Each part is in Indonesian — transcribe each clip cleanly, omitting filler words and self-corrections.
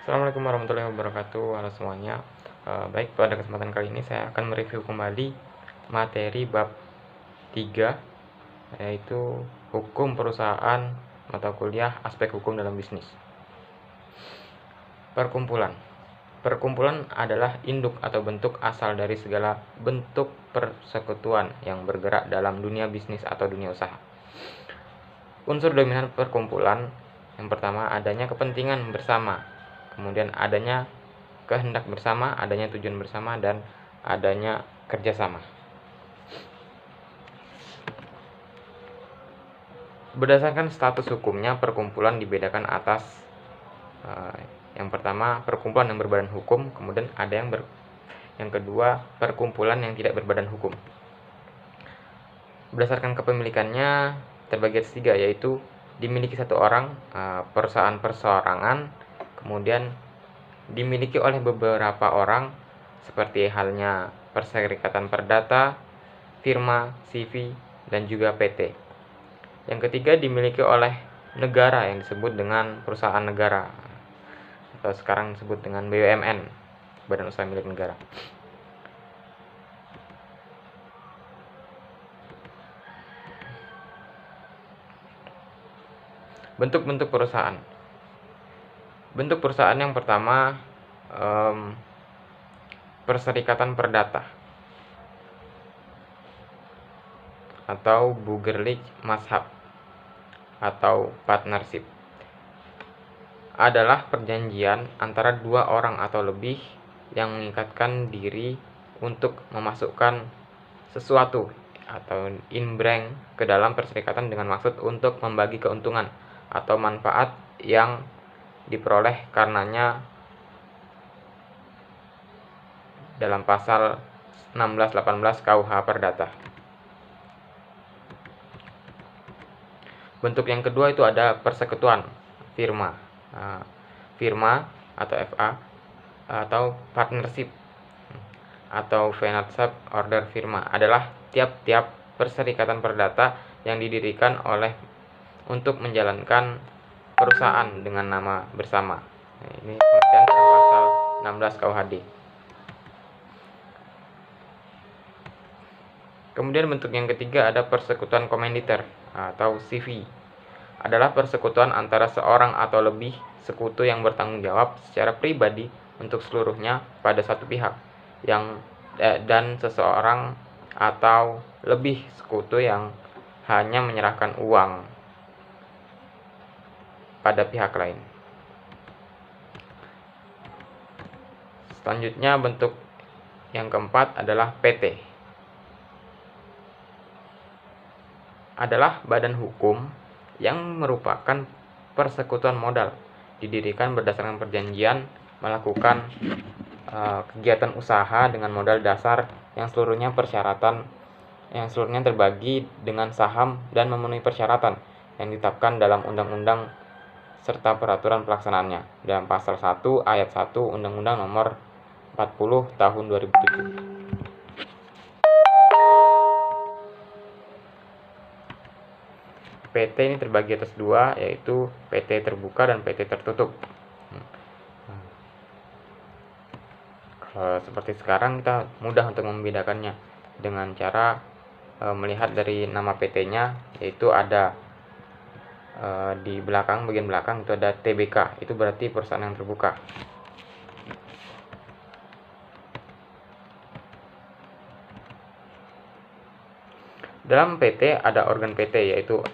Assalamualaikum warahmatullahi wabarakatuh. Halo semuanya. Baik, pada kesempatan kali ini saya akan mereview kembali materi bab 3, yaitu hukum perusahaan, mata kuliah aspek hukum dalam bisnis. Perkumpulan. Perkumpulan adalah induk atau bentuk asal dari segala bentuk persekutuan yang bergerak dalam dunia bisnis atau dunia usaha. Unsur dominan perkumpulan yang pertama, adanya kepentingan bersama, kemudian adanya kehendak bersama, adanya tujuan bersama, dan adanya kerjasama. Berdasarkan status hukumnya, perkumpulan dibedakan atas yang pertama, perkumpulan yang berbadan hukum, kemudian ada yang kedua, perkumpulan yang tidak berbadan hukum. Berdasarkan kepemilikannya terbagi atas 3, yaitu dimiliki satu orang, perusahaan perseorangan, kemudian dimiliki oleh beberapa orang seperti halnya perserikatan perdata, firma, CV, dan juga PT. Yang ketiga dimiliki oleh negara yang disebut dengan perusahaan negara atau sekarang disebut dengan BUMN, Badan Usaha Milik Negara. Bentuk-bentuk perusahaan. Bentuk perusahaan yang pertama, perserikatan perdata atau Burgerlich Mazhab atau partnership adalah perjanjian antara dua orang atau lebih yang mengikatkan diri untuk memasukkan sesuatu atau inbreng ke dalam perserikatan dengan maksud untuk membagi keuntungan atau manfaat yang diperoleh karenanya dalam pasal 16-18 KUH Perdata. Bentuk yang kedua itu ada persekutuan, firma. Firma atau FA atau partnership atau Vennootschap order firma adalah tiap-tiap perserikatan perdata yang didirikan oleh untuk menjalankan perusahaan dengan nama bersama. Ini pengertian dalam pasal 16 KUHD. Kemudian bentuk yang ketiga ada persekutuan komanditer atau CV. Adalah persekutuan antara seorang atau lebih sekutu yang bertanggung jawab secara pribadi untuk seluruhnya pada satu pihak dan seseorang atau lebih sekutu yang hanya menyerahkan uang pada pihak lain. Selanjutnya bentuk yang keempat adalah PT. Adalah badan hukum yang merupakan persekutuan modal, didirikan berdasarkan perjanjian melakukan kegiatan usaha dengan modal dasar yang seluruhnya terbagi dengan saham dan memenuhi persyaratan yang ditetapkan dalam undang-undang serta peraturan pelaksanaannya dalam pasal 1 ayat 1 Undang-Undang Nomor 40 Tahun 2007. PT ini terbagi atas 2, yaitu PT terbuka dan PT tertutup. Seperti sekarang kita mudah untuk membedakannya dengan cara melihat dari nama PT-nya, yaitu ada di belakang, bagian belakang itu ada TBK, itu berarti perusahaan yang terbuka. Dalam PT ada organ PT, yaitu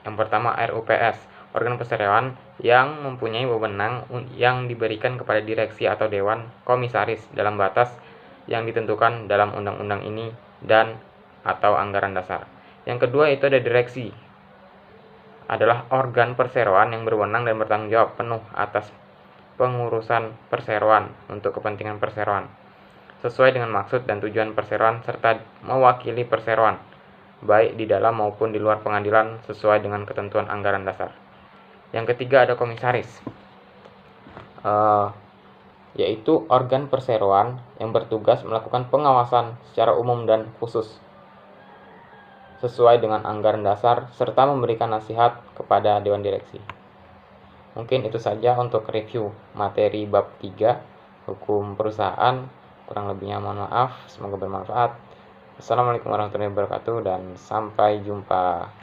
yang pertama RUPS, organ perseroan yang mempunyai wewenang yang diberikan kepada direksi atau dewan komisaris dalam batas yang ditentukan dalam undang-undang ini dan atau anggaran dasar. Yang kedua itu ada direksi, adalah organ perseroan yang berwenang dan bertanggung jawab penuh atas pengurusan perseroan untuk kepentingan perseroan sesuai dengan maksud dan tujuan perseroan serta mewakili perseroan baik di dalam maupun di luar pengadilan sesuai dengan ketentuan anggaran dasar. Yang ketiga ada komisaris, yaitu organ perseroan yang bertugas melakukan pengawasan secara umum dan khusus sesuai dengan anggaran dasar serta memberikan nasihat kepada dewan direksi. Mungkin itu saja untuk review materi bab 3 hukum perusahaan. Kurang lebihnya mohon maaf, semoga bermanfaat. Assalamualaikum warahmatullahi wabarakatuh dan sampai jumpa.